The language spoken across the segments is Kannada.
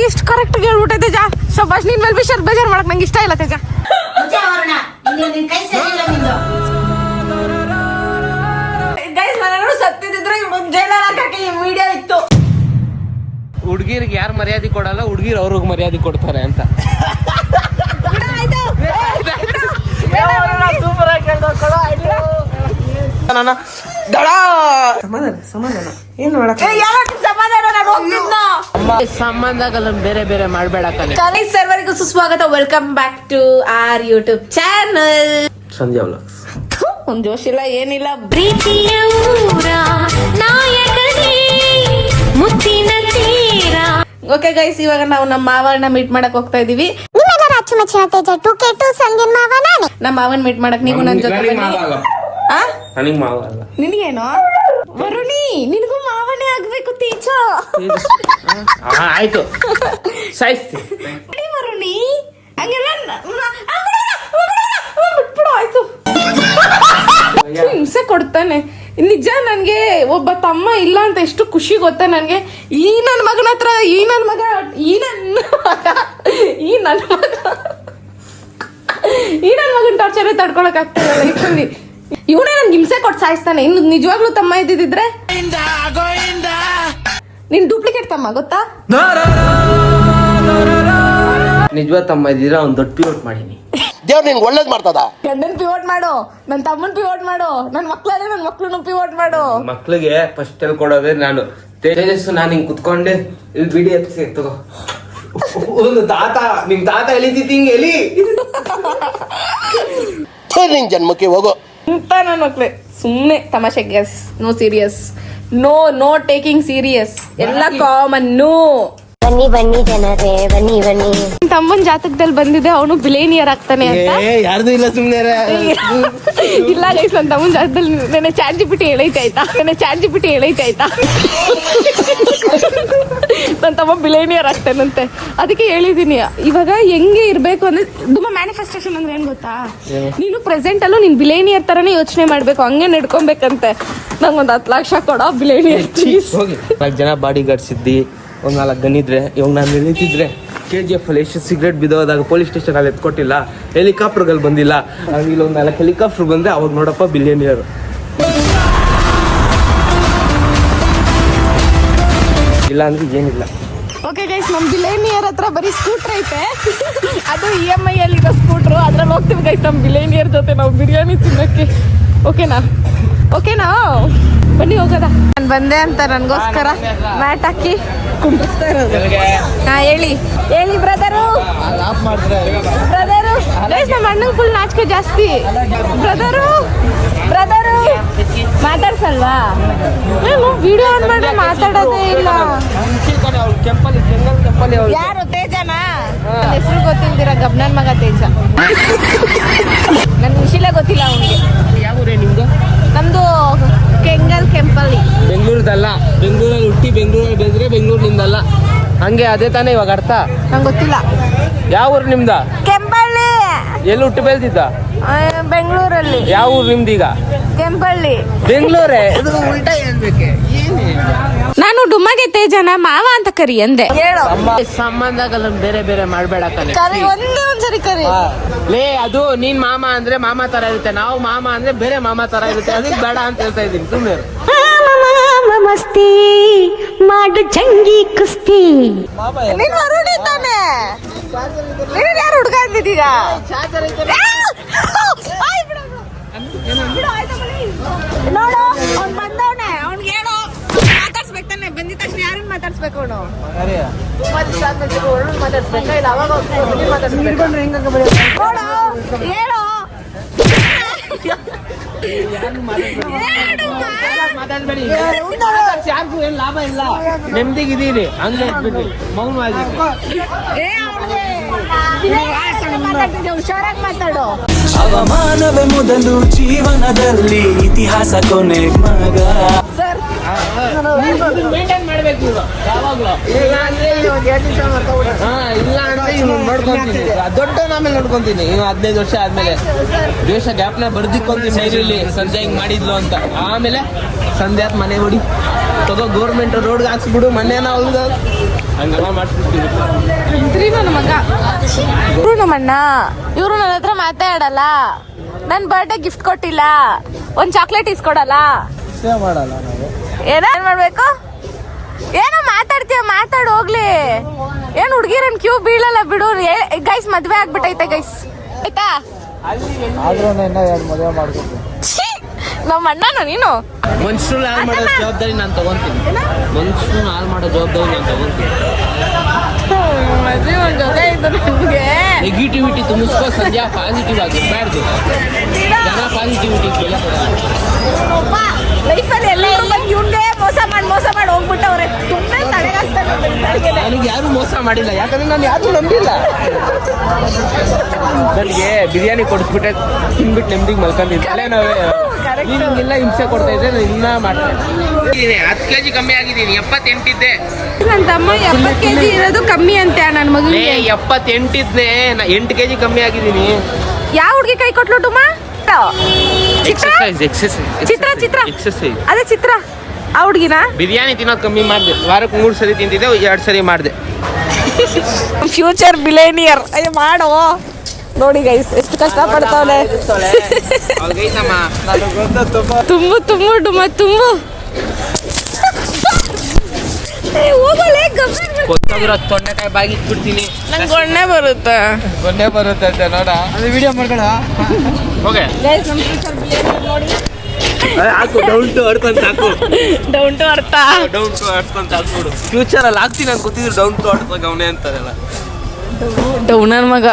ಎಷ್ಟು ಕರೆಕ್ಟ್ ಹೇಳ್ಬಿಟ್ಟೆ ತೇಜ. ಶಬಾಷ್, ನಿನ್ ಮೇಲೆ ವಿಷಯ ಬೇಜಾರು ಮಾಡಕ್ ನಂಗೆ ಇಷ್ಟ ಇಲ್ಲ ತೇಜ. ಗೈಸ್, ನಾನು ಸತ್ತಿದ್ರೆ ಜೈಲಲ್ಲಿ ಹಾಕಕ್ಕೆ ಈ ವಿಡಿಯೋ ಇತ್ತು. ಹುಡುಗಿರಿಗೆ ಯಾರು ಮರ್ಯಾದೆ ಕೊಡಲ್ಲ, ಹುಡುಗಿರು ಅವ್ರಿಗೆ ಮರ್ಯಾದೆ ಕೊಡ್ತಾರೆ ಅಂತ. ಸಮಾಧಾನ ಏನ್ ಮಾಡಕ್ ಸಂಬಂಧಗಳನ್ನ ಬೇರೆ ಬೇರೆ ಮಾಡ್ಬೇಡ. ಸರ್ವರಿಗೂ ಸುಸ್ವಾಗತ. Welcome back to our YouTube channel Sandhya vlogs. ಒಂದ್ ಜೋಶ್ ಇಲ್ಲ ಏನಿಲ್ಲ. ಪ್ರೀತಿಯ ಊರ ನಾಯಕನೇ ಮುತ್ತಿನ ತೀರ. ಓಕೆ ಗೈಸ್, ಇವಾಗ ನಾವು ನಮ್ಮ ಮಾವನ್ನ ಮೀಟ್ ಮಾಡಕ್ ಹೋಗ್ತಾ ಇದೀವಿ. ನಮ್ಮ ಮಾವನ್ ಮೀಟ್ ಮಾಡಕ್ ನೀವು ನನ್ ಜೊತೆ ಬನ್ನಿ. ನನಗ್ ಮಾವ ಅಲ್ಲ. ನಿನಗೇನೋ ವರುಣಿ, ನಿನಗೂ ಮಾವನೇ ಆಗ್ಬೇಕು ತೇಜ. ಆಯ್ತು, ಸಾಯಿಸ್ತೀನಿ ವರುಣಿ. ಹಂಗೆಲ್ಲ ಬಿಟ್ಬಿಡು ಆಯ್ತು. ಹಿಂಸೆ ಕೊಡ್ತಾನೆ ನಿಜ. ನನ್ಗೆ ಒಬ್ಬ ತಮ್ಮ ಇಲ್ಲ ಅಂತ ಎಷ್ಟು ಖುಷಿ ಗೊತ್ತಾ ನನ್ಗೆ. ಈ ನನ್ ಮಗನ ಹತ್ರ ಈ ನನ್ ಮಗನ್ ಟಾರ್ಚರ್ ತಡ್ಕೊಳಕ್ ಆಗ್ತಿಲ್ಲ ಲೈಫಲ್ಲಿ. ಇವನೇ ನನ್ಗೆ ಹಿಂಸೆ ಕೊಟ್ಟು ಸಾಯಿಸ್ತಾನೆ. ಇನ್ನು ನಿಜವಾಗ್ಲೂ ತಮ್ಮ ಇದ್ದಿದ್ರೆ ನಿನ್ ಡೂಪ್ಲಿಕೇಟ್ ತಮ್ಮ ಗೊತ್ತಾ. ನಿಜವಾದ ತಮ್ಮ ಇದ್ದೀರಾ, ಅವ್ನು ದೊಡ್ಡ ಪಿವೋಟ್ ಮಾಡೀನಿ. ದೇವ್ರು ನಿಂಗೆ ಒಳ್ಳೇದ್ ಮಾಡ್ತದ. ಗಂಡನ್ ಪಿವೋಟ್ ಮಾಡು, ನನ್ ತಮ್ಮನ್ ಪಿವೋಟ್ ಮಾಡು, ನನ್ ಮಕ್ಳಲ್ಲಿ ನನ್ ಮಕ್ಳನ್ನು ಪಿವೋಟ್ ಮಾಡು. ಮಕ್ಳಿಗೆ ಫಸ್ಟ್ ಅಲ್ಲಿ ಕೊಡೋದೇ ನಾನು. ತೇಜಸ್ಸು ನಾನು ಹಿಂಗ್ ಕುತ್ಕೊಂಡೆ ಇಲ್ಲಿ ಬಿಡಿ ಎತ್ಸಿ ತಗೋ. ತಾತ, ನಿಮ್ ತಾತ ಎಲಿತಿತ್ತು ಹಿಂಗೆ ಎಲಿ. ನಿನ್ ಜನ್ಮಕ್ಕೆ ಹೋಗೋ ಅಂತ ನನ್ನ ಮಕ್ಳೆ ಸುಮ್ನೆ ತಮಾಷೆ. Guess, no serious, no taking serious, ಎಲ್ಲ ಕಾಮನ್. ಬನ್ನಿ ಬನ್ನಿ ಜನರೇ, ಬನ್ನಿ ಬನ್ನಿ. ತಮ್ಮನ್ ಜಾತಕದಲ್ಲಿ ಬಂದಿದೆ ಅವನು ಬಿಲೇನಿಯರ್ ಆಗ್ತಾನೆ ಅಂತ. ಯಾರ್ದು ಇಲ್ಲ, ಸುಮ್ನೆ ಇಲ್ಲ ಗೈಸ್, ನನ್ನ ತಮ್ಮನ್ ಜಾತಕದಲ್ಲಿ ನೆನೆ ಚಾಟ್ ಜಿಪಿಟಿ ಹೇಳೈತೆ ಆಯ್ತಾ. ನನ್ನ ತಮ್ಮ ಬಿಲೇನಿಯರ್ ಆಗ್ತಾನಂತೆ. ಅದಕ್ಕೆ ಹೇಳಿದೀನಿ ಇವಾಗ ಹೆಂಗೆ ಇರ್ಬೇಕು ಅಂದ್ರೆ. ತುಂಬಾ ಮ್ಯಾನಿಫೆಸ್ಟೇಷನ್ ಅಂದ್ರೆ ಏನ್ ಗೊತ್ತಾ, ನೀನು ಪ್ರೆಸೆಂಟ್ ಅಲ್ಲೂ ನೀನ್ ಬಿಲೇನಿಯರ್ ತರನೇ ಯೋಚನೆ ಮಾಡ್ಬೇಕು, ಹಂಗೆ ನಡ್ಕೊಬೇಕಂತೆ. ನಂಗೊಂದು 10 ಲಕ್ಷ ಕೊಡೋ ಬಿಲೇನಿಯರ್. ಹೋಗಿ 4 ಜನ ಬಾಡಿ ಗಾರ್ಡ್ಸ್ ಇದ್ದಿ, ಒಂದ್ 4 ಗನ್ ಇದ್ರೆ. ಇವಾಗ ನಾನು ನಿಲ್ಲಿಸಿದ್ರೆ KGF ಅಲ್ಲಿ ಎಷ್ಟು ಸಿಗರೇಟ್ ಬಿದ್ದೋದಾಗ ಪೊಲೀಸ್ ಸ್ಟೇಷನ್ ಅಲ್ಲಿ ಎತ್ಕೊಟ್ಟಿಲ್ಲ, ಹೆಲಿಕಾಪ್ಟರ್ಗಳು ಬಂದಿಲ್ಲ. ಇಲ್ಲಿ ಒಂದ್ 4 ಹೆಲಿಕಾಪ್ಟರ್ ಬಂದ್ರೆ ಅವಾಗ ನೋಡಪ್ಪ ಬಿಲಿಯನಿಯರ್. ಇಲ್ಲ ಅಂದ್ರೆ ಏನಿಲ್ಲ. ಓಕೆ ಗೈಸ್, ನಮ್ ಬಿಲೇನಿಯರ್ ಹತ್ರ ಬರೀ ಸ್ಕೂಟರ್ ಐತೆ. ಅದು EMI ಅಲ್ಲಿ ಇರೋ ಸ್ಕೂಟ್ರು. ಅದ್ರಲ್ಲಿ ಹೋಗ್ತೀವಿ ಗೈಸ್ ನಮ್ ಬಿಲೇನಿಯರ್ ಜೊತೆ ನಾವು ಬಿರಿಯಾನಿ ತಿನ್ನಕ್ಕೆ. ಓಕೆನಾ ಬನ್ನಿ ಹೋಗೋದ. ನಾನು ಬಂದೆ ಅಂತ ನನ್ಗೋಸ್ಕರ ಮ್ಯಾಟ್ ಹಾಕಿ ಕುಂಡಿಸ್ತಾ ಇರೋದು. ಹೇಳಿ ಬ್ರದರು ಗೈಸ್, ನಮ್ಮ ಅಣ್ಣಂಗೆ ಫುಲ್ ನಾಚಿಕೆ ಜಾಸ್ತಿ. ಬ್ರದರು ಮಾತಾಡ್ಸಲ್ವಾ? ವಿಡಿಯೋ ಆನ್ ಮಾಡ್ರೆ ಮಾತಾಡೋದೇ ಇಲ್ಲ. ಯಾರು ತೇಜನಾ? ಹೆಸರು ಗೊತ್ತಿಲ್ದಿರ ಗಬ್ನನ್ ಮಗ ತೇಜ. ನನ್ ವಿಷಯ ಗೊತ್ತಿಲ್ಲ ಅವನಿಗೆ. ಯಾವ ಊರೇ ನಿಮ್ದು? ನಮ್ದು ಕೆಂಪಲ್ಲಿ. ಬೆಂಗಳೂರದಲ್ಲ, ಬೆಂಗಳೂರಲ್ಲಿ ಹುಟ್ಟಿ ಬೆಂಗಳೂರಲ್ಲಿ ಬೆಳೆದ್ರೆ ಬೆಂಗಳೂರು ನಿಮ್ದಲ್ಲ. ಹಂಗೆ ಅದೇ ತಾನೇ ಇವಾಗ ಅರ್ಥ. ನಂಗೆ ಗೊತ್ತಿಲ್ಲ. ಯಾವ ಊರು ನಿಮ್ದ? ಕೆಂಪಳ್ಳಿ. ಎಲ್ಲಿ ಹುಟ್ಟು ಬೆಳೆದಿದ್ದ? ಬೆಂಗಳೂರಲ್ಲಿ. ಯಾವ ಊರು ನಿಮ್ದೀಗ? ಕೆಂಪಳ್ಳಿ. ಬೆಂಗಳೂರೇ. ಉಲ್ಟಾ ಹೇಳ್ಬೇಕೆ. ನಾನು ಡುಮ್ಮಗೆ ತೇಜನ ಮಾವ ಅಂತ ಕರಿ ಅಂದೆ. ಸಂಬಂಧಗಳನ್ನ ಬೇರೆ ಬೇರೆ ಮಾಡ್ಬೇಡ ಕಣೆ. ಒಂದ್ಸರಿ ಕರಿ. ಲೇ, ಅದು ನೀನ್ ಮಾಮ ಅಂದ್ರೆ ಮಾಮ ತರ ಇರುತ್ತೆ, ನಾವು ಮಾಮ ಅಂದ್ರೆ ಬೇರೆ ಮಾಮ ತರ ಇರುತ್ತೆ. ಅದಕ್ಕೆ ಬೇಡ ಅಂತ ಹೇಳ್ತಾ ಇದ್ದೀನಿ. ಸುಮ್ಮನೆ ಮಸ್ತಿ ಮಾಡು ಜಂಗಿ ಕುಸ್ತಿ. ನೀನ್ ವರುಣಿ ತಾನೆ? ನೀನ್ ಯಾರು ಹುಡುಗ ಅಂದಿದ್ದೀರಾ? ನೋಡು, ಅವ್ನು ಬಂದವನೆ. ಅವ್ನಿಗೆ ಹೇಳು, ಮಾತಾಡ್ಸ್ಬೇಕು ತಾನೆ. ಬಂದಿದ ತಕ್ಷಣ ಯಾರನ್ನ ಮಾತಾಡ್ಸ್ಬೇಕು? ಅವನು ಮಾತಾಡ್ಸ್ಬೇಕ ಇಲ್ಲ ಅವಾಗ ಮಾತಾಡ್ಸ್ಬೇಕು. ನೋಡು, ಹೇಳು. ಲಾಭ ಇಲ್ಲ, ನೆಮ್ಮದಿಗಿದ್ದೀರಿ. ಹಂಗೆ ಮೌನವಾಗಿ ಹುಷಾರಾಗಿ ಮಾತಾಡು. ಅವಮಾನವೇ ಮೊದಲು ಜೀವನದಲ್ಲಿ, ಇತಿಹಾಸ ಕೊನೆ ಮಗ. ಸರ್, ಮೇಂಟೈನ್ ಮಾಡ್ಬೇಕು ನೀವು ಯಾವಾಗ್ಲೂ. ಇಲ್ಲ ಅಂದ್ರೆ ಇವ್ನು ನೋಡ್ಕೊಂತೀನಿ, ದೊಡ್ಡ ಆಮೇಲೆ ನೋಡ್ಕೊಂತೀನಿ. ಇನ್ನು 15 ವರ್ಷ ಆದ್ಮೇಲೆ ದೇಶ ಗ್ಯಾಪ್ನ ಬರ್ದಿಕ್ಕೊಂತೀನಿ ಡೈರಿಯಲ್ಲಿ ಸಂಧ್ಯಾ ಹಿಂಗ್ ಮಾಡಿದ್ಲು ಅಂತ. ಆಮೇಲೆ ಸಂಧ್ಯಾ ಮನೆ ಹೊಡಿ ತಗೋ ಗೌರ್ಮೆಂಟ್ ರೋಡ್ಗೆ ಹಾಕ್ಸ್ಬಿಡು ಮನೇನ ಉಳ್ದ ಹಂಗೆಲ್ಲ ಮಾಡಿಸ್ಬಿಡ್ತೀವಿ. ನನ್ನ ಮಗ ಇವ್ರು ನಮ್ಮಣ್ಣ, ಇವ್ರು ನನ್ನ ಹತ್ರ ಮಾತಾಡಲ್ಲ, ನನ್ ಬರ್ಡೇ ಗಿಫ್ಟ್ ಕೊಟ್ಟಿಲ್ಲ, ಒಂದ್ ಚಾಕ್ಲೇಟ್ ಇಸ್ಕೊಡಲ್ಲ. ಮಾಡಲ್ಲ ನಾವು. ಏನ್ ಮಾಡ್ಬೇಕು? ಏನೋ ಮಾತಾಡ್ತೀಯ, ಮಾತಾಡ್ ಹೋಗ್ಲಿ. ಏನ್ ಹುಡ್ಗಿರನ್ ಕ್ಯೂ ಬೀಳಲ್ಲ ಬಿಡು. ಗೈಸ್ ಮದ್ವೆ ಆಗ್ಬಿಟ್ಟೈತೆ ಗೈಸ್, ಆಯ್ತಾ? ನಮ್ಮ ಅಣ್ಣನ ನೀನು ಮನುಷ್ಯರು ಹಾಳು ಮಾಡೋ ಜವಾಬ್ದಾರಿ ನಾನು ತಗೊಂತೀನಿ. ಮನುಷ್ಯರು ಹಾಳು ಮಾಡೋ ಜವಾಬ್ದಾರಿ ನಾನು ತಗೊಂತೀನಿ. ಮದ್ವೆ ಒಂದ್ ಜೊತೆ ಇದ್ದು ನಿಮ್ಗೆ ನೆಗೆಟಿವಿಟಿ ತುಂಬಿಸ್ಕೋ ಸಂಧ್ಯಾ, ಪಾಸಿಟಿವ್ ಆಗಿರ್ಬಾರ್ದು. ಜನ ಪಾಸಿಟಿವಿಟಿ ಬೆಲೆ ಕೊಡಲ್ಲ. ಲೈಫಲ್ಲಿ ಎಲ್ಲರೂ ಬಂದು ಇವ್ನ್ಗೆ ಮೋಸ ಮಾಡಿ ಹೋಗ್ಬಿಟ್ಟವ್ರೆ. ತುಂಬಾ ತಡೆಗಾಗ್ತಾರೆ. ನನಗೆ ಯಾರು ಮೋಸ ಮಾಡಿಲ್ಲ, ಯಾಕಂದ್ರೆ ನಾನು ಯಾರು ನಂಬಿಲ್ಲ. ನನಗೆ ಬಿರಿಯಾನಿ ಕೊಡಿಸ್ಬಿಟ್ಟೆ, ತಿನ್ಬಿಟ್ಟು ನೆಮ್ಮದಿಗೆ ಮಲ್ಕೊಂಡಿದ್ದೆ. ಅಲ್ಲೇ ನಾವೇ ನೀನಿಲ್ಲ ಹಿಂಸೆ ಕೊಡ್ತಾ ಇದ್ದೆ, ನಾನು ಇನ್ನ ಮಾಡ್ತೀನಿ. 10 kg ಕಮ್ಮಿ ಆಗಿದ್ದೀನಿ, 78 ಇದ್ದೆ. ನನ್ನ ತಮ್ಮ 70 kg ಇರೋದು ಕಮ್ಮಿ ಅಂತೆ ನನ್ನ ಮಗನಿಗೆ. 78 ಇದ್ದೆ, 8 kg ಕಮ್ಮಿ ಆಗಿದ್ದೀನಿ. ಯಾವ ಹುಡುಗಿ ಕೈ ಕೊಟ್ಲು ಟುಮ್ಮ? ಎಕ್ಸರ್ಸೈಸ್ ಅದೇ ಚಿತ್ರ ಆ ಹುಡುಗಿನ. ಬಿರಿಯಾನಿ ತಿನ್ನೋದು ಕಮ್ಮಿ ಮಾಡಿದೆ, ವಾರಕ್ಕೆ 3 ಸರಿ ತಿಂತಿದ್ದೆ, 2 ಸರಿ ಮಾಡಿದೆ. ಫ್ಯೂಚರ್ ಬಿಲೇನಿಯರ್ ಅಯ್ಯ ಮಾಡೋ ನೋಡಿ ಗೈಸ್ ಎಷ್ಟು ಕಷ್ಟ ಪಡ್ತಾವಳೆ. ತುಂಬು ಡುಮ್ಮ ತುಂಬು. ತೊಂಡೆಕಾಯಿ ಬಾಗಿ ಇಟ್ಬಿಡ್ತೀನಿ. ನಂಗೆ ಗೊಣ್ಣೆ ಬರುತ್ತೆ ಅಂತ ನೋಡ. ಅದು ವಿಡಿಯೋ ಮಾಡ್ಕೊಳ ಹೋಗೆ. ಹಾಕು ಡೌನ್ ಟು ಅರ್ತ್ ಅಂತ ಹಾಕು. ಡೌನ್ ಟು ಅರ್ಥ ಹಾಕ್ಬಿಡು. ಫ್ಯೂಚರ್ ಅಲ್ಲಿ ಆಗ್ತೀನಿ ಅಂತ ಗೊತ್ತಿದ್ರು ಡೌನ್ ಟು ಅರ್ತ್ ಗವನೆ ಅಂತಾರಲ್ಲ. ಡೌನರ್ ಮಗ.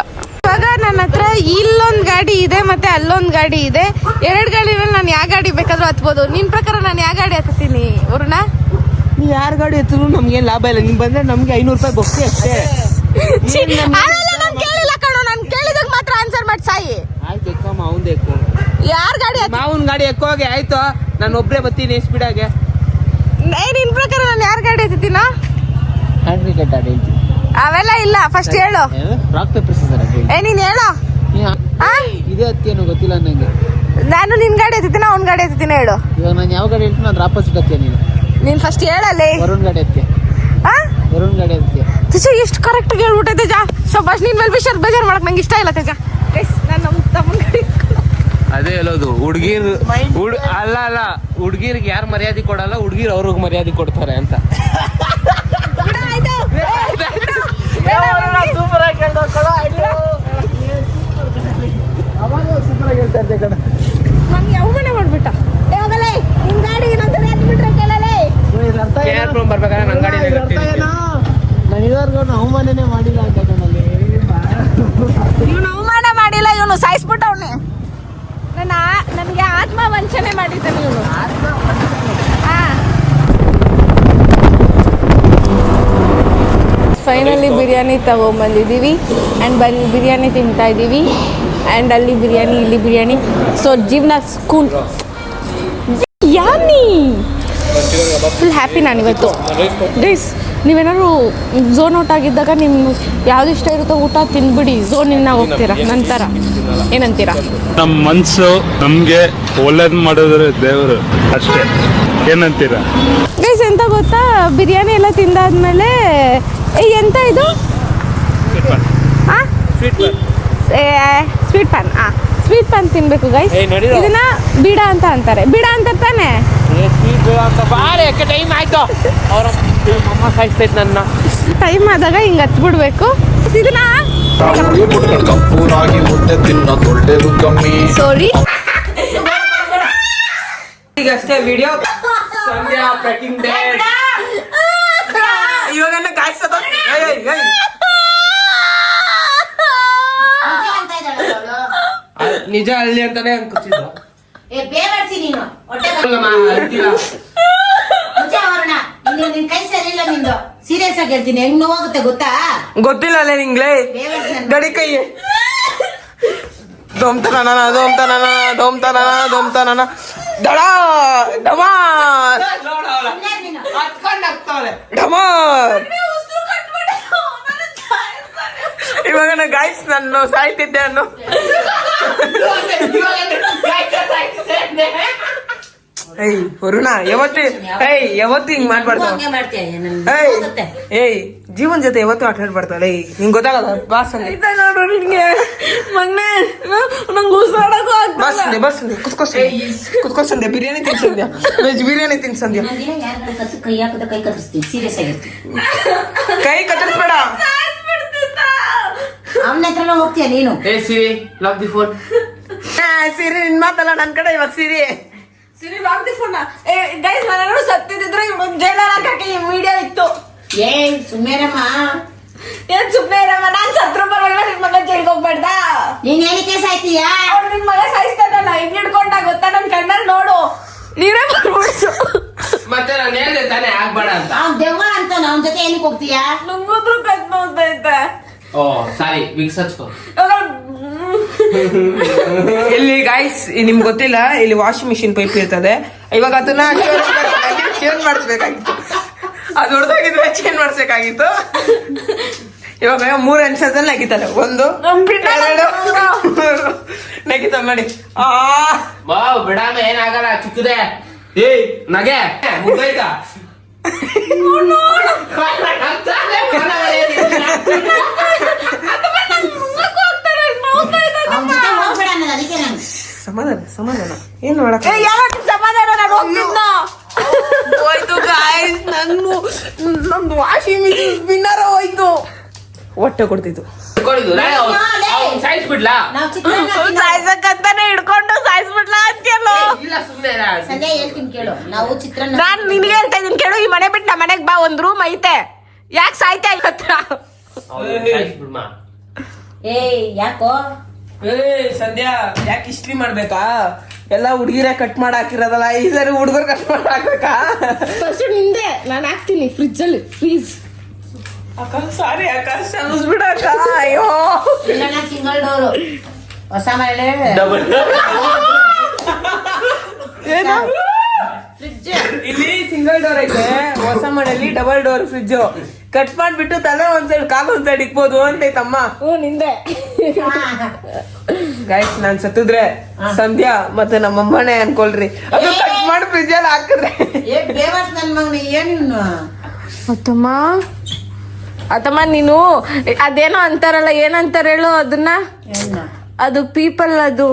ಇವಾಗ ನನ್ನ ಹತ್ರ ಇಲ್ಲೊಂದು ಗಾಡಿ ಇದೆ ಮತ್ತೆ ಅಲ್ಲೊಂದು ಗಾಡಿ ಇದೆ. 2 ಗಾಡಿನಲ್ಲಿ ನಾನು ಯಾವ ಗಾಡಿ ಬೇಕಾದ್ರೂ ಹತ್ಬೋದು. ನಿನ್ ಪ್ರಕಾರ ನಾನು ಯಾವ ಗಾಡಿ ಹತ್ತೀನಿ ಅವ್ರನ್ನ? ನೀವು ಯಾರ ಗಾಡಿ ಎತ್ತಿದ್ರು ನಮ್ಗೇನು ಲಾಭ ಇಲ್ಲ. ನಿಮ್ ಬಂದ್ರೆ ನಮ್ಗೆ 500 ರೂಪಾಯಿ ಬೊಕ್ಕೆ ಅಷ್ಟೇ. ನಾನು ಕೇಳಿಲ್ಲ ಕಣೋ, ನಾನು ಕೇಳಿದಾಗ ಮಾತ್ರ ಆನ್ಸರ್ ಮಾಡಿ ಸಾಯಿ. ಆಯ್ತು ಎಕ್ಕಮ್ಮ, ಅವಂದು ಎಕ್ಕೋ. ಯಾರ ಗಾಡಿ? ಮಾವನ್ ಗಾಡಿ ಎಕ್ಕೋಗೆ ಆಯ್ತು. ನಾನು ಒಬ್ಬರೇ ಬರ್ತೀನಿ ಸ್ಪೀಡಾಗೆ. ನಿನ್ ಪ್ರಕಾರ ನಾನು ಯಾರ ಗಾಡಿ ಹತ್ತೀನೋ? ಹ್ಯಾಂಡ್ ಕ್ರಿಕೆಟ್ ಆಡಿ ಹೇಳ್ತೀನಿ. ಅವೆಲ್ಲ ಇಲ್ಲ, ಫಸ್ಟ್ ಹೇಳು. ರಾಕ್ ಪೇಪರ್ ಸಿಸರ್ ನೀನ್ ಹೇಳು. ಇದೇ ಹತ್ತೇನೋ ಗೊತ್ತಿಲ್ಲ ನಂಗೆ. ನಾನು ನಿನ್ ಗಾಡಿ ಹತ್ತೀನ ಅವ್ನ ಗಾಡಿ ಹತ್ತೀನ ಹೇಳು. ಇವಾಗ ನಾನು ಯಾವ ಗಾಡಿ ಹೇಳ್ತೀನಿ ಅದ್ರ ಆಪೋಸಿಟ್ ಹತ್ತೀಯ ನೀನು. ನೀನ್ ಫಸ್ಟ್ ಹೇಳಲ್ಲಿ. ವರುಣ್ ಗಾಡಿ ಹತ್ತೀಯ. ವರುಣ್ ಗಾಡಿ ಹತ್ತೀಯ. ತೇಜ ಎಷ್ಟು ಕರೆಕ್ಟ್ ಆಗಿ ಹೇಳ್ಬಿಟ್ಟೆ ತೇಜ. ಶಬಾಷ್, ನೀನ್ ಮೇಲೆ ವಿಷಯ ಬೇಜಾರು ಮಾಡಕ್ ನಂಗೆ ಇಷ್ಟ ಇಲ್ಲ ತೇಜ. ನಾನು ನಮ್ಮ ತಮ್ಮನ ಗಾಡಿ ಅದೇ ಹೇಳೋದು. ಹುಡ್ಗಿರ್ ಅಲ್ಲ ಹುಡ್ಗಿರ್ಗೆ ಯಾರು ಮರ್ಯಾದೆ ಕೊಡಲ್ಲ, ಹುಡ್ಗಿರ್ ಅವ್ರಿಗೆ ಮರ್ಯಾದೆ ಕೊಡ್ತಾರೆ ಅಂತ. ನಂಗೆ ಯಾವಾಗಲೇ ಮಾಡ್ಬಿಟ್ಟ. ನಿನ್ ಗಾಡಿ ಬರ್ಬೇಕಾದ್ರೆ ನನ್ನ ಗಾಡಿ ನಾನು ಇದುವರೆಗೂ ಅವಮಾನನೇ ಮಾಡಿಲ್ಲ ಅಂತ ಕಣ್ಣಲ್ಲಿ. ಇವನು ಅವಮಾನ ಮಾಡಿಲ್ಲ, ಇವನು ಸಾಯಿಸ್ಬಿಟ್ಟವನೆ. ನನಗೆ ಆತ್ಮ ವಂಚನೆ ಮಾಡಿದ್ದಾನೆ ಇವನು. ಫೈನಲಿ ಬಿರಿಯಾನಿ ತಗೊಂಬಂದಿದ್ದೀವಿ ಆ್ಯಂಡ್ ಬಿರಿಯಾನಿ ತಿಂತಾ ಇದ್ದೀವಿ. ಆ್ಯಂಡ್ ಅಲ್ಲಿ ಬಿರಿಯಾನಿ, ಇಲ್ಲಿ ಬಿರಿಯಾನಿ. ಸೊ ಜೀವನ ಸ್ಕೂಲ್ ಯಾನಿ ಫುಲ್ ಹ್ಯಾಪಿ ನಾನಿವತ್ತು. ಗೈಸ್, ನೀವೇನಾದ್ರು ಝೋನ್ ಔಟ್ ಆಗಿದ್ದಾಗ ನಿಮ್ಗೆ ಯಾವ್ದು ಇಷ್ಟ ಇರುತ್ತೋ ಊಟ ತಿಂದ್ಬಿಡಿ, ಝೋನಿಂದ ಹೋಗ್ತೀರಾ. ನಂತರ ಏನಂತೀರಾ? ನಮ್ಮ ಮನಸ್ಸು ನಮಗೆ ಒಳ್ಳೇದು ಮಾಡಿದ್ರೆ ದೇವರು ಅಷ್ಟೇ. ಏನಂತೀರಾ ಗೈಸ್? ಎಂತ ಗೊತ್ತಾ, ಬಿರಿಯಾನಿ ಎಲ್ಲ ತಿಂದಾದ್ಮೇಲೆ ಎಂತ ಇದು ಸ್ವೀಟ್ ಪಾನ್. ಸ್ವೀಟ್ ಪಾನ್ ತಿನ್ಬೇಕು ಗೈಸ್. ಇದನ್ನ ಬೀಡ ಅಂತ ಅಂತಾರೆ. ಬೀಡ ಅಂತ ತಾನೆ. ಟೈಮ್ ಆಯ್ತು. ಅವ್ರ ಅಮ್ಮ ಸಾಯಿಸ್ತೈತೆ ನನ್ನ. ಟೈಮ್ ಆದಾಗ ಹಿಂಗೆ ಹತ್ಬಿಡ್ಬೇಕು. ಇದನ್ನ ಸಾರಿ ಈಗಷ್ಟೇ ವಿಡಿಯೋ ಸಂಧ್ಯಾ ಪ್ಯಾಕಿಂಗ್ ಡೇಟ್. ಇವಾಗ ಕಾಯಿಸ್ತದ ನಿಜ ಅಲ್ಲಿ ಅಂತಾನೆ ಅನ್ಕೊತಿದ್ದ. ನೀನು ನಿನ್ ಕೈ ಸರಿ ಇಲ್ಲ ನಿಂದು. ಸೀರಿಯಸ್ ಆಗಿ ಹೇಳ್ತೀನಿ, ಹೆಂಗ್ ನೋವಾಗುತ್ತೆ ಗೊತ್ತಾ? ಗೊತ್ತಿಲ್ಲ ಅಲ್ಲೇ ನಿಂಗ್ಲೇ ಗಡಿ ಕೈ ದೊಮ್ತಾನ ದಡ ಡಮಾರ್ ಸುಮ್ನೆ ನೀನು. ಹತ್ಕೊಂಡ್ ಹಾಕ್ತಾವ್ರೆ ಡಮಾರ್. ಇವಾಗ ಗಾಯ್ಸ್ ನಾನು ಸಾಯ್ತಿದ್ದೆ ಅನ್ನು ಏಯ್ ವರುಣ ಯಾವತ್ತು ಹಿಂಗ್ ಮಾಡ್ಬಾರ್ದು. ಹಂಗೆ ಮಾಡ್ತೀಯ ನನ್ ಏಯ್ ಹೋಗುತ್ತೆ. ಏಯ್ ಜೀವನ್ ಜೊತೆ ಯಾವತ್ತು ಆಟ ಆಡ್ಬಾರ್ದಲ್ಲ. ನಿಂಗೆ ಗೊತ್ತಾಗಲ್ಲ ಬಾಸ್ ನೋಡು ನಿನ್ಗೆ ಮಗ್ನೆ ನಂಗೆ ಉಸಿರಾಡಕ್ಕೂ ಬಸ್ ಕುತ್ಕೋಸಂದೆ ಬಿರಿಯಾನಿ ತಿನ್ಸಂದ್ಯಾ ವೆಜ್ ಬಿರಿಯಾನಿ ತಿನ್ಸಂದ್ಯಾ. ಇನ್ನೊಂದಿನ ಯಾರ ಕೈ ಹಾಕಿದ ಕೈ ಕತ್ತರಿಸ್ತೀನಿ ಸೀರಿಯಸ್ ಆಗಿರ್ತೀನಿ. ಕೈ ಕತ್ತರಿಸ್ಬೇಡ. ಅವನ ಹತ್ರನ ಹೋಗ್ತೀಯ ನೀನು. ಏ ಸಿರಿ ಲಾಕ್ ದಿ ಫೋನ್. ಸಿರಿ ನಿನ್ ಮಾತಲ್ಲ ನನ್ ಕಡೆ ಇವಾಗ ಸಿರಿ ಗೈಸ್ ನಾನು ಸತ್ತಿದ್ರೆ ಜೈಲಲ್ಲಿ ಹಾಕಕ್ಕೆ ಈ ವಿಡಿಯೋ ಇತ್ತು. ಏ ಸುಮ್ಮೇರಮ್ಮ, ಏನ್ ಸುಮ್ನೆ ಇರಮ್ಮ, ನಾನ್ ಸತ್ರು ಪರವಾಗಿಲ್ಲ, ನಿನ್ ಮಗ ಜೈಲ್ಗೆ ಹೋಗ್ಬೇಡ್ದ. ನೀನ್ ಎಲ್ಲಿ ಕೇಸ್ ಆಯ್ತೀಯಾ? ಅವ್ರು ನಿನ್ ಮಗ ಸಾಯಿಸ್ತಾನಲ್ಲ, ಹಿಂಗ್ ಹಿಡ್ಕೊಂಡ ಗೊತ್ತಾ ನನ್ ಕಣ್ಣಲ್ಲಿ ನೋಡು. ನೀವೇ ಬರ್ಬಿಡ್ತು. ಮತ್ತೆ ನಾನು ಹೇಳ್ದೆ ತಾನೇ ಆಗ್ಬೇಡ ಅಂತ. ಅವ್ನ್ ದೆವ್ವ ಅಂತ ಅವನ ಜೊತೆ ಎಲ್ಲಿಗೆ ಹೋಗ್ತೀಯಾ? ನಂಗೂದ್ರು ಕತ್ ನೋಡ್ತೈತೆ. ಓ ಸಾರಿ ವಿಕ್ಸ್ ಹಚ್ಕೋ. ಇಲ್ಲಿ ಗಾಯ್ಸ್ ನಿಮ್ಗೆ ಗೊತ್ತಿಲ್ಲ, ಇಲ್ಲಿ ವಾಷಿಂಗ್ ಮಿಷಿನ್ ಪೈಪ್ ಇರ್ತದೆ. ಇವಾಗ ಅದನ್ನ ಚೇಂಜ್ ಮಾಡಿಸ್ಬೇಕಾಗಿತ್ತು. ಅದು ಹೊಡೆದಾಗಿದ್ರೆ ಚೇಂಜ್ ಮಾಡಿಸ್ಬೇಕಾಗಿತ್ತು. ಇವಾಗ 3 ನಿಮಿಷದಲ್ಲಿ ನಗಿತಾನೆ. 1 2 3 ನಗಿತಾವ ನೋಡಿ. ವಾವ್ ಬಿಡಾಮ ಏನಾಗಲ್ಲ ಚಿಕ್ಕದೆ. ಏಯ್ ನಗೆ ಮುಗ್ದೈತಾ? ಅವನ ಜೊತೆ ಹೋಗ್ಬೇಡ ಅನ್ನೋದು ಅದಕ್ಕೆ ನಾನು. ಸಮಾಧಾನ ಏನ್ ಮಾಡಕ್ ಸಮಾಧಾನ ನಾನು ಹೋಗ್ತಿದ್ನ. ಹೋಯ್ತು ಗಾಯ್ಸ್, ನಂದು ವಾಷಿಂಗ್ ಮಿಷಿನ್ ಸ್ಪಿನ್ನರ್ ಹೋಯ್ತು. ಹೊಟ್ಟೆ ಕೊಡ್ತಿತ್ತು. ಸಾಯಿಸ್ಬಿಡ್ಲಾ ನಾವು ಚಿತ್ರಾನ್ನ ತಿನ್ನೋ- ಸಾಯ್ಸಕ್ಕಂತಾನೆ ಹಿಡ್ಕೊಂಡು ಸಾಯಿಸ್ಬಿಡ್ಲ ಅಂತೀಯಲ್ಲ. ಇಲ್ಲ ಸುಮ್ನೆ ಸಂಧ್ಯಾ ಹೇಳ್ತೀನಿ ಕೇಳು, ನಾವು ಚಿತ್ರಾನ್ನ ನಾನ್ ನಿನ್ಗೆ ಹೇಳ್ತಾ ಇದೀನಿ ಕೇಳು, ಈ ಮನೆ ಬಿಟ್ಟು ನಮ್ಮ ಮನೆಗ್ ಬಾ, ಒಂದ್ ರೂಮ್ ಐತೆ. ಯಾಕೆ ಸಾಯ್ತಾ ಹತ್ರ? ಏಯ್ ಯಾಕೋ ಏ ಸಂಧ್ಯಾ ಯಾಕೆ ಹಿಸ್ಟ್ರಿ ಮಾಡ್ಬೇಕಾ? ಎಲ್ಲ ಹುಡುಗಿರ ಕಟ್ ಮಾಡಿ ಹಾಕಿರೋದಲ್ಲ, ಈ ಸರಿ ಹುಡುಗರು ಕಟ್ ಮಾಡಿ ಹಾಕ್ಬೇಕಾ? ಫಸ್ಟ್ ನಿಂದೆ ನಾನು ಹಾಕ್ತೀನಿ ಫ್ರಿಜ್ ಅಲ್ಲಿ. ಫ್ರೀಜ್ ಅಕ್ಕ ಸಾರಿ ಅಕ್ಕ, ಕ್ಷಮಿಸ್ಬಿಡ ಅಕ್ಕ. ಅಯ್ಯೋ ಇಲ್ಲ ಸಿಂಗಲ್ ಡೋರು ಹೊಸ ಮನೆ ಡಬಲ್ ಏನು? ಫ್ರಿಡ್ಜ್ ಇಲ್ಲಿ ಸಿಂಗಲ್ ಡೋರ್ ಐತೆ, ಹೊಸ ಮನೆಯಲ್ಲಿ ಡಬಲ್ ಡೋರ್ ಫ್ರಿಜ್. ಕಟ್ ಮಾಡ್ಬಿಟ್ಟು ತಲೆ ಒಂದ್ ಸೈಡ್ ಕಾಲು ಒಂದ್ ಸೈಡ್ ಇಕ್ಬೋದು ಅಂತೈತಮ್ಮ. ನಿಂದೆ. ಗೈಸ್ ನಾನ್ ಸತ್ತಿದ್ರೆ ಸಂಧ್ಯಾ ಮತ್ತೆ ನಮ್ಮಮ್ಮನೇ ಅನ್ಕೊಳ್ರಿ. ಅದು ಕಟ್ ಮಾಡಿ ಫ್ರಿಜ್ ಅಲ್ಲಿ ಹಾಕಿದ್ರೆ. ಏ ಬೇವರ್ಸ್ ನನ್ ಮಗನ ಏನು ಅತ್ತಮ್ಮ ನೀನು ಅದೇನೋ ಅಂತಾರಲ್ಲ, ಏನಂತಾರ ಹೇಳು ಅದನ್ನ? ಅದು ಪೀಪಲ್, ಅದು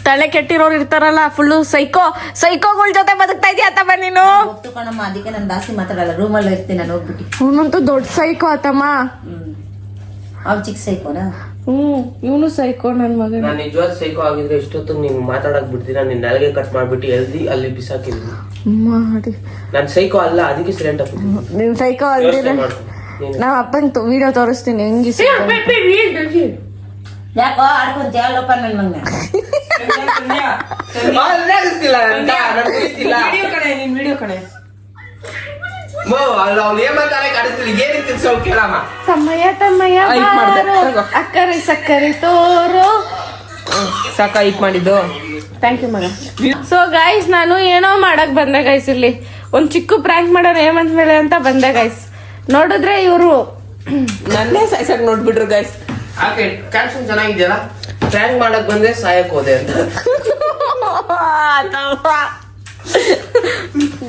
ತಲೆ ಕೆಟ್ಟಿರೋರು ಇರ್ತಾರಲ್ಲ, ಫುಲ್ಲು ಸೈಕೋಗಳ ಜೊತೆ ಬದುಕ್ತಾ ಇದೀಯ ಅತ್ತಮ್ಮ ನೀನು. ಒಪ್ತುಕೊಂಡಮ್ಮ, ಅದಕ್ಕೆ ನಾನು ಜಾಸ್ತಿ ಮಾತಾಡಲ್ಲ, ರೂಮಲ್ಲಿ ಇರ್ತೀನಿ ನಾನು ಹೋಗ್ಬಿಟ್ಟು. ಅವನಂತೂ ದೊಡ್ಡ ಸೈಕೋ ಅತ್ತಮ್ಮ. ಅವ್ ಚಿಕ್ಕ ಸೈಕೋನಾ? ಇವನು ಸೈಕೋ ನನ್ ಮಗ. ನಾನು ನಿಜವಾದ ಸೈಕೋ ಆಗಿದ್ರೆ ಇಷ್ಟೊತ್ತು ನೀನ್ ಮಾತಾಡಕ್ ಬಿಡ್ತೀರಾ? ನಿನ್ ನೆಲಗೆ ಕಟ್ ಮಾಡ್ಬಿಟ್ಟು ಎಲ್ದಿ ಅಲ್ಲಿ ಬಿಸಾಕಿದ್ವಿ. ನಾನ್ ಸೈಕೋ ಅಲ್ಲ, ಅದಕ್ಕೆ ಸೈಲೆಂಟ್ ಆಗ್ಬಿಟ್ಟು. ನೀನ್ ಸೈಕೋ ಅಲ್ದಿರ ನಾವ್ ಅಪ್ಪಂಗ್ ವಿಡಿಯೋ ತೋರಿಸ್ತೀನಿ ಹೆಂಗಿ. ಯಾಕೋ ಆಡ್ಕೊಂತ ಯಾವಲ್ಲಪ್ಪ ನನ್ ಮಗನ? ವಿಡಿಯೋ ಕಣೆ ತಮ್ಮಯ್ಯ ಅಕ್ಕರೆ ಸಕ್ಕರೆ ತೋರು. ಸಾಕ ಹೈಕ್ ಮಾಡಿದ್ದು. ಥ್ಯಾಂಕ್ ಯು ಮಗ. ಸೊ ಗೈಸ್ ನಾನು ಏನೋ ಮಾಡಕ್ ಬಂದೆ ಗೈಸ್, ಇಲ್ಲಿ ಒಂದ್ ಚಿಕ್ಕ ಪ್ರ್ಯಾಂಕ್ ಮಾಡೋಣ ಹೇಮಂತ್ ಮೇಲೆ ಅಂತ ಬಂದೆ ಗೈಸ್. ನೋಡಿದ್ರೆ ಇವರು ನನ್ನೇ ಸಾಯ್ಸಕ್ ನೋಡ್ಬಿಟ್ರು ಗೈಸ್. ಹಾಗೆ ಕ್ಯಾಪ್ಷನ್ ಚೆನ್ನಾಗಿದೆಯಲ್ಲ, ಪ್ರ್ಯಾಂಕ್ ಮಾಡಕ್ ಬಂದೆ ಸಾಯಕ್ ಹೋದೆ ಅಂತ.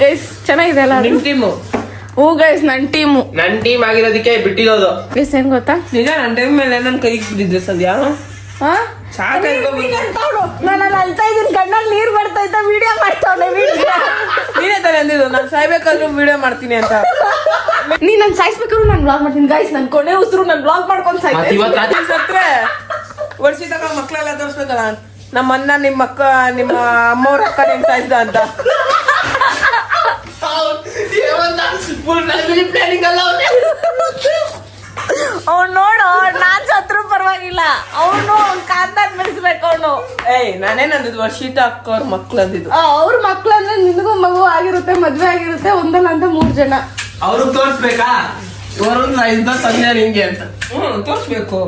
ಗೈಸ್ ಚೆನ್ನಾಗಿದೆ ಅಲ್ಲ? ನಿಮ್ ಟೀಮು? ಹೂ ಗೈಸ್ ನನ್ ಟೀಮು. ನನ್ ಟೀಮ್ ಆಗಿರೋದಕ್ಕೆ ಬಿಟ್ಟಿರೋದು. ಗೈಸ್ ಏನ್ ಗೊತ್ತಾ, ನಿಜ ನನ್ ಟೈಮ್ ಮೇಲೆ ನನ್ ಕೈಗೆ ಬಿದ್ದಿದ್ದೆ ಸದ್ಯ. ನಾನು ಅಳ್ತಾ ಇದೀನಿ, ಕಣ್ಣಲ್ಲಿ ನೀರ್ ಬರ್ತೈತೆ, ವಿಡಿಯೋ ಮಾಡ್ತಾವ್ನೆ. ನೀನೇ ತಾನೇ ಅಂದಿದ್ದು ನಾನು ಸಾಯ್ಬೇಕಾದ್ರೂ ವಿಡಿಯೋ ಮಾಡ್ತೀನಿ ಅಂತ. ನೀ ನನ್ ಸಾಯಿಸ್ಬೇಕಾದ್ರು ನಾನು ಬ್ಲಾಗ್ ಮಾಡ್ತೀನಿ ಗೈಸ್. ನನ್ ಕೊನೆ ಉಸಿರು ನನ್ ಬ್ಲಾಗ್ ಮಾಡ್ಕೊಂಡು ಸತ್ರೆ ವರ್ಷಿದಾಗ ಮಕ್ಳೆಲ್ಲ ತೋರಿಸ್ಬೇಕಲ್ಲ, ನಮ್ಮ ಅಣ್ಣ ನಿಮ್ಮ ಅಮ್ಮವ್ರ ಅಕ್ಕ ನಿನ್ ಸಾಯಿಸ್ದ ಅಂತ. ಅವ್ನು ನೋಡು, ನಾನ್ ಸತ್ರು ಪರವಾಗಿಲ್ಲ, ಅವನು ಕಾಂತಾನ್ ಬೆಳೆಸ್ಬೇಕು ಅವನು. ಏಯ್ ನಾನೇನ್ ಅಂದಿದ್ದು ವರ್ಷಿತ ಅಕ್ಕ ಅವ್ರ ಮಕ್ಳು ಅಂದಿದ್ದು. ಅವ್ರ ಮಕ್ಳು ಅಂದ್ರೆ ನಿನಗೂ ಮಗು ಆಗಿರುತ್ತೆ, ಮದ್ವೆ ಆಗಿರುತ್ತೆ, ಒಂದಲ್ಲ ಅಂತ 3 ಜನ. ಅವ್ರಿಗೆ ತೋರಿಸ್ಬೇಕಾ? ಸಂಜೆ ನಿಂಗೆ ಅಂತ ತೋರಿಸ್ಬೇಕು.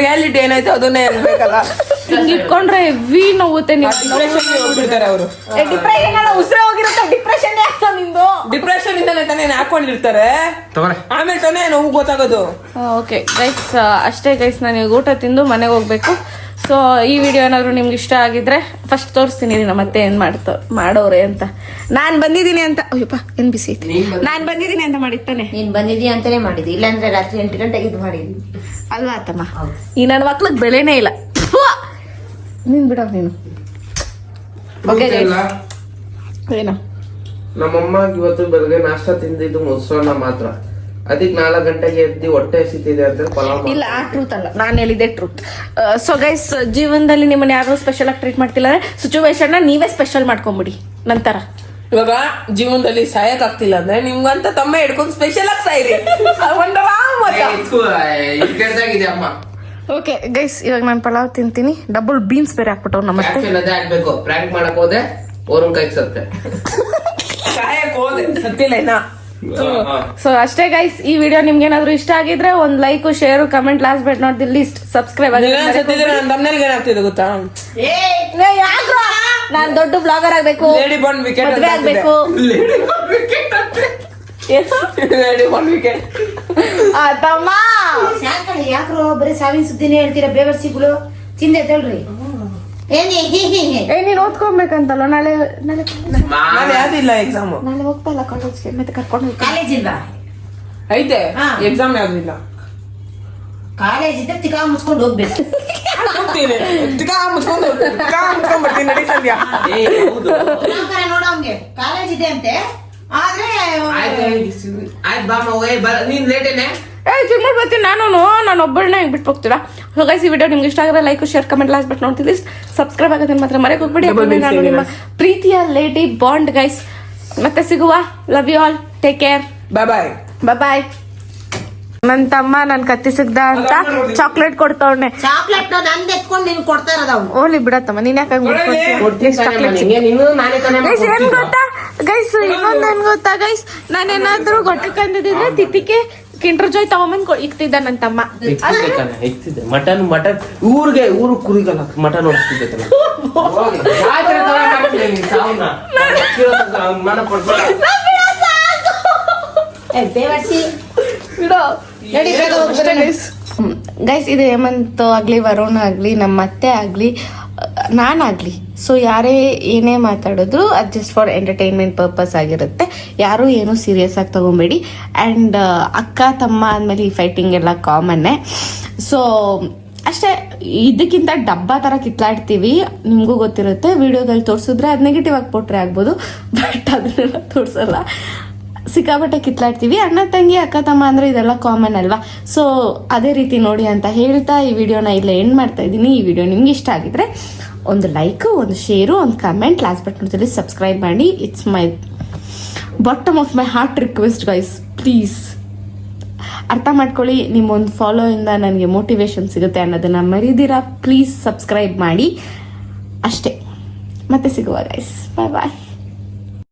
ರಿಯಾಲಿಟಿ ಏನಾಯ್ತು ಅದನ್ನೇ ಹೇಳ್ಬೇಕಲ್ಲ. ಹಿಂಗ್ ಇಟ್ಕೊಂಡ್ರೆ ಹೆವಿ ನೋವುತ್ತೆ. ನೀವು ಡಿಪ್ರೆಷನ್ ಹೋಗ್ಬಿಡ್ತಾರೆ ಅವರು. ಡಿಪ್ರೆಷನ್ ಎಲ್ಲ ಉಸಿರೇ ಹೋಗಿರುತ್ತೆ. ಡಿಪ್ರೆಷನ್ ಯಾಕೆ ನಿಂದು? ಡಿಪ್ರೆಷನ್ ಇಂದಾನೆ ತಾನೇ ಹಾಕೊಂಡಿರ್ತಾರೆ, ಆಮೇಲೆ ತಾನೇ ನೋವು ಗೊತ್ತಾಗೋದು. ಓಕೆ ಗೈಸ್, ಅಷ್ಟೇ ಗೈಸ್. ನಾನು ಈಗ ಊಟ ತಿಂದು ಮನೆಗೆ ಹೋಗ್ಬೇಕು. ಸೊ ಈ ವಿಡಿಯೋ ಏನಾದ್ರು ನಿಮ್ಗೆ ಇಷ್ಟ ಆಗಿದ್ರೆ ಫಸ್ಟ್ ತೋರಿಸ್ತೀನಿ ಮತ್ತೆ ಏನ್ ಮಾಡೋರೆ ಅಂತ. ನಾನ್ ಬಂದಿದ್ದೀನಿ ಅಂತ, ಅಯ್ಯಪ್ಪ ಏನ್ ಬಿಸಿ ಐತಿ. ನಾನ್ ಬಂದಿದ್ದೀನಿ ಅಂತ ಮಾಡಿತ್ತಾನೆ. ನೀನ್ ಬಂದಿದ್ದೀಯ ಅಂತಾನೆ ಮಾಡಿದ್ವಿ, ಇಲ್ಲಾಂದ್ರೆ ರಾತ್ರಿ 8 ಗಂಟೆಗೆ ಇದು ಮಾಡಿದ್ವಿ ಅಲ್ವಾ ಅತ್ತಮ್ಮ? ಈ ನನ್ನ ಮಕ್ಳಿಗೆ ಬೆಲೆನೇ ಇಲ್ಲ. ನೀನ್ ಬಿಡೋ ನೀನು. ಓಕೆ ಏನು ನಮ್ಮಮ್ಮ ಇವತ್ತು ಬೆಳಗ್ಗೆ ನಾಷ್ಟ ತಿಂದಿದ್ದು ಮೊಸರನ್ನ ಮಾತ್ರ. ಅದಕ್ಕೆ 4 ಗಂಟೆಗೆ ಎದ್ದು ಹೊಟ್ಟೆ ಹಸಿತಿದೆ ಅಂತ ಪಲಾವ್. ಇಲ್ಲ, ಆ ಟ್ರೂತ್ ಅಲ್ಲ, ನಾನು ಹೇಳಿದೆ ಟ್ರೂತ್. ಸೊ ಗೈಸ್, ಜೀವನದಲ್ಲಿ ನಿಮ್ಮನ್ನ ಯಾರು ಸ್ಪೆಷಲ್ ಆಗಿ ಟ್ರೀಟ್ ಮಾಡ್ತಿಲ್ಲ, ಸಿಚುವೇಶನ್ ನ ನೀವೇ ಸ್ಪೆಷಲ್ ಮಾಡ್ಕೊಂಬಿಡಿ. ನಂತರ ಇವಾಗ ಜೀವನದಲ್ಲಿ ಸಾಯಕ್ ಆಗ್ತಿಲ್ಲ ಅಂದ್ರೆ ನಿಮ್ಗಂತ ತಮ್ಮ ಹಿಡ್ಕೊಂಡು ಸ್ಪೆಷಲ್ ಆಗಿ ಸಾಯಿರಿ. ಕೆಡ್ದಾಗಿದೆ ಅಮ್ಮ. ಓಕೆ ಗೈಸ್, ಇವಾಗ ನಾನು ಪಲಾವ್ ತಿಂತೀನಿ. ಡಬಲ್ ಬೀನ್ಸ್ ಬೇರೆ ಹಾಕ್ಬಿಟ್ಟವ್ ನಮ್ಮತ್ತೆ. ಅದೇ ಆಗ್ಬೇಕು. ಪ್ರ್ಯಾಂಕ್ ಮಾಡಕ್ ಹೋದೆ ಅವ್ರನ್ ಕೈ ಸತ್ತೆ. ಸಾಯಕ್ ಹೋದೆ, ಸತ್ತಿಲ್ಲ ಇನ್ನ. ಸೊ ಅಷ್ಟೇ ಗೈಸ್, ಈ ವಿಡಿಯೋ ನಿಮ್ಗೆ ಏನಾದ್ರು ಇಷ್ಟ ಆಗಿದ್ರೆ ಒಂದ್ like, share, comment, last but not the list subscribe ಆಗಿ. ತಮ್ಮನೇಲಿ ಏನಾಗ್ತಿದೆ ಗೊತ್ತಾ? ನಾನ್ ದೊಡ್ಡ ಬ್ಲಾಗರ್ ಆಗ್ಬೇಕು, ಲೇಡಿ ಬಾಂಡ್ ವಿಕೆಟ್ ಮದ್ವೆ ಆಗ್ಬೇಕು. ಲೇಡಿ ಬಾಂಡ್ ವಿಕೆಟ್ ತಮ್ಮ ಸಾಕಳಿ ಯಾಕ್ರೋ ಬರೀ ಸಾವಿನ ಸುದ್ದಿನೇ ಹೇಳ್ತೀರಾ ಬೇವರ್ಸಿಗಳು. ಚಿಂದೆ ತಳ್ರಿ. ನೀನ್ ಓದ್ಕೊಬೇಕಂತಲ್ಲ ನಾಳೆ. ನಾಳೆ ಯಾವ್ದಿಲ್ಲ ಎಕ್ಸಾಮ್. ನಾಳೆ ಹೋಗ್ತಾ ಇಲ್ಲ ಕಾಲೇಜ್ಗೆ, ಮತ್ತೆ ಕರ್ಕೊಂಡು ಹೋಗ್ತೀನಿ. ಕಾಲೇಜ್ ಇಲ್ವಾ? ಐತೆ ಹಾ. ಎಕ್ಸಾಮ್ ಯಾವ್ದಿಲ್ಲ. ಕಾಲೇಜ್ ಇದ್ರೆ ತಿಕಾ ಮುಚ್ಕೊಂಡು ಹೋಗ್ಬೇಕು. ಹೋಗ್ತೀನಿ, ಟಿಕಾ ಮುಚ್ಕೊಂಡು ಬರ್ತೀನಿ. ನಡಿ ಸಂಧ್ಯಾ. ನೋಡೋಂಗೆ ಕಾಲೇಜ್ ಇದೆ ಅಂತೆ, ಆದ್ರೆ ಆಯ್ತು ಬಾಮ, ನೀನ್ ಲೇಟೇನೆ. ಚಿಮ್ಮಡ್ ಬರ್ತೀನಿ ನಾನು ಒಬ್ಬಳನ್ನ ಬಿಟ್ಟು ಹೋಗ್ತೀರಾ. ಸೊ ಗೈಸ್, ಈ ವಿಡಿಯೋ ನಿಮ್ಗೆ ಇಷ್ಟ ಆಗಿದ್ರೆ like, share, comment, last but ನೋಡ್ತಿದ್ದೀವಿ ಸಬ್ಸ್ಕ್ರೈಬ್ ಆಗೋದನ್ನ ಮಾತ್ರ ಮರೆಗೆ ಹೋಗ್ಬೇಡಿ. ನಾನು ನಿಮ್ಮ ಪ್ರೀತಿಯ ಲೇಡಿ ಬಾಂಡ್ ಗೈಸ್. ಮತ್ತೆ ಸಿಗುವ. Love you all. Take care. Bye bye. Bye. ನನ್ ತಮ್ಮ ನನ್ ಕತ್ತಿ ಸಿಗ್ದ ಅಂತ ಚಾಕ್ಲೇಟ್ ಕೊಡ್ತವ್ನೆ. ಚಾಕ್ಲೇಟ್ ನಂದ್ ಎತ್ಕೊಂಡು ನಿನ್ ಕೊಡ್ತಾ ಇರೋದು ಅವ್ನು. ಓಲಿ ಬಿಡತ್ತಮ್ಮ, ನೀನ್ ಯಾಕೆ ಏನ್ ಗೊತ್ತಾ ಗೈಸ್, ಇನ್ನೊಂದ್ ಏನ್ ಗೊತ್ತಾ ಗೈಸ್, ನಾನೇನಾದ್ರೂ ಗೊಟ್ಟೆ ಕಂದಿದ್ರೆ ತಿತ್ತಿಗೆ ಕಿಂಡರ್ ಜಾಯ್ ತಗೊಂಬಂದ್ ಇಕ್ತಿದ್ದ ನನ್ ತಮ್ಮ. ಮಟನ್ ಊರಿಗೆ ಕುರಿಗಲ್ಲ ಮಟನ್ ಹೊಡಿಸ್ತಿದ್ದೆ. ಬೇವರ್ಸಿ ಗೈಸ್, ಇದು ಹೇಮಂತ್ ಆಗ್ಲಿ, ವರುಣ್ ಆಗ್ಲಿ, ನಮ್ಮ ಅತ್ತೆ ಆಗ್ಲಿ, ನಾನಾಗ್ಲಿ, ಸೊ ಯಾರೇ ಏನೇ ಮಾತಾಡಿದ್ರು ಅದು ಜಸ್ಟ್ ಫಾರ್ ಎಂಟರ್ಟೈನ್ಮೆಂಟ್ ಪರ್ಪಸ್ ಆಗಿರುತ್ತೆ. ಯಾರು ಏನು ಸೀರಿಯಸ್ ಆಗಿ ತಗೊಂಬೇಡಿ. ಆ್ಯಂಡ್ ಅಕ್ಕ ತಮ್ಮ ಆದ್ಮೇಲೆ ಈ ಫೈಟಿಂಗ್ ಎಲ್ಲ ಕಾಮನ್ನೇ. ಸೊ ಅಷ್ಟೇ, ಇದಕ್ಕಿಂತ ಡಬ್ಬಾ ಥರ ಕಿತ್ಲಾಡ್ತೀವಿ, ನಿಮಗೂ ಗೊತ್ತಿರುತ್ತೆ. ವಿಡಿಯೋದಲ್ಲಿ ತೋರಿಸಿದ್ರೆ ಅದು ನೆಗೆಟಿವ್ ಆಗಿ ಪೋಟ್ರೆ ಆಗ್ಬೋದು, ಬಟ್ ಅದನ್ನೆಲ್ಲ ತೋರಿಸಲ್ಲ. ಸಿಕ್ಕಾಪಟ್ಟೆ ಕಿತ್ಲಾಡ್ತೀವಿ. ಅಣ್ಣ ತಂಗಿ, ಅಕ್ಕ ತಮ್ಮ ಅಂದ್ರೆ ಇದೆಲ್ಲ ಕಾಮನ್ ಅಲ್ವಾ. ಸೊ ಅದೇ ರೀತಿ ನೋಡಿ ಅಂತ ಹೇಳ್ತಾ ಈ ವಿಡಿಯೋನ ಇಲ್ಲೇ ಎಂಡ್ ಮಾಡ್ತಾ ಇದ್ದೀನಿ. ಈ ವಿಡಿಯೋ ನಿಮ್ಗೆ ಇಷ್ಟ ಆಗಿದ್ರೆ ಒಂದು ಲೈಕ್, ಒಂದು ಶೇರು, ಒಂದು ಕಮೆಂಟ್, ಲಾಸ್ಟ್ ಬಟ್ ನೋಡ್ತೀವಿ ಸಬ್ಸ್ಕ್ರೈಬ್ ಮಾಡಿ. It's my bottom of my heart request guys, please ಅರ್ಥ ಮಾಡ್ಕೊಳ್ಳಿ. ನಿಮ್ಮೊಂದು ಫಾಲೋ ಇಂದ ನನಗೆ ಮೋಟಿವೇಶನ್ ಸಿಗುತ್ತೆ ಅನ್ನೋದನ್ನ ಮರಿದಿರಾ. ಪ್ಲೀಸ್ ಸಬ್ಸ್ಕ್ರೈಬ್ ಮಾಡಿ ಅಷ್ಟೇ. ಮತ್ತೆ ಸಿಗುವ ಗೈಸ್. ಬಾಯ್ ಬಾಯ್.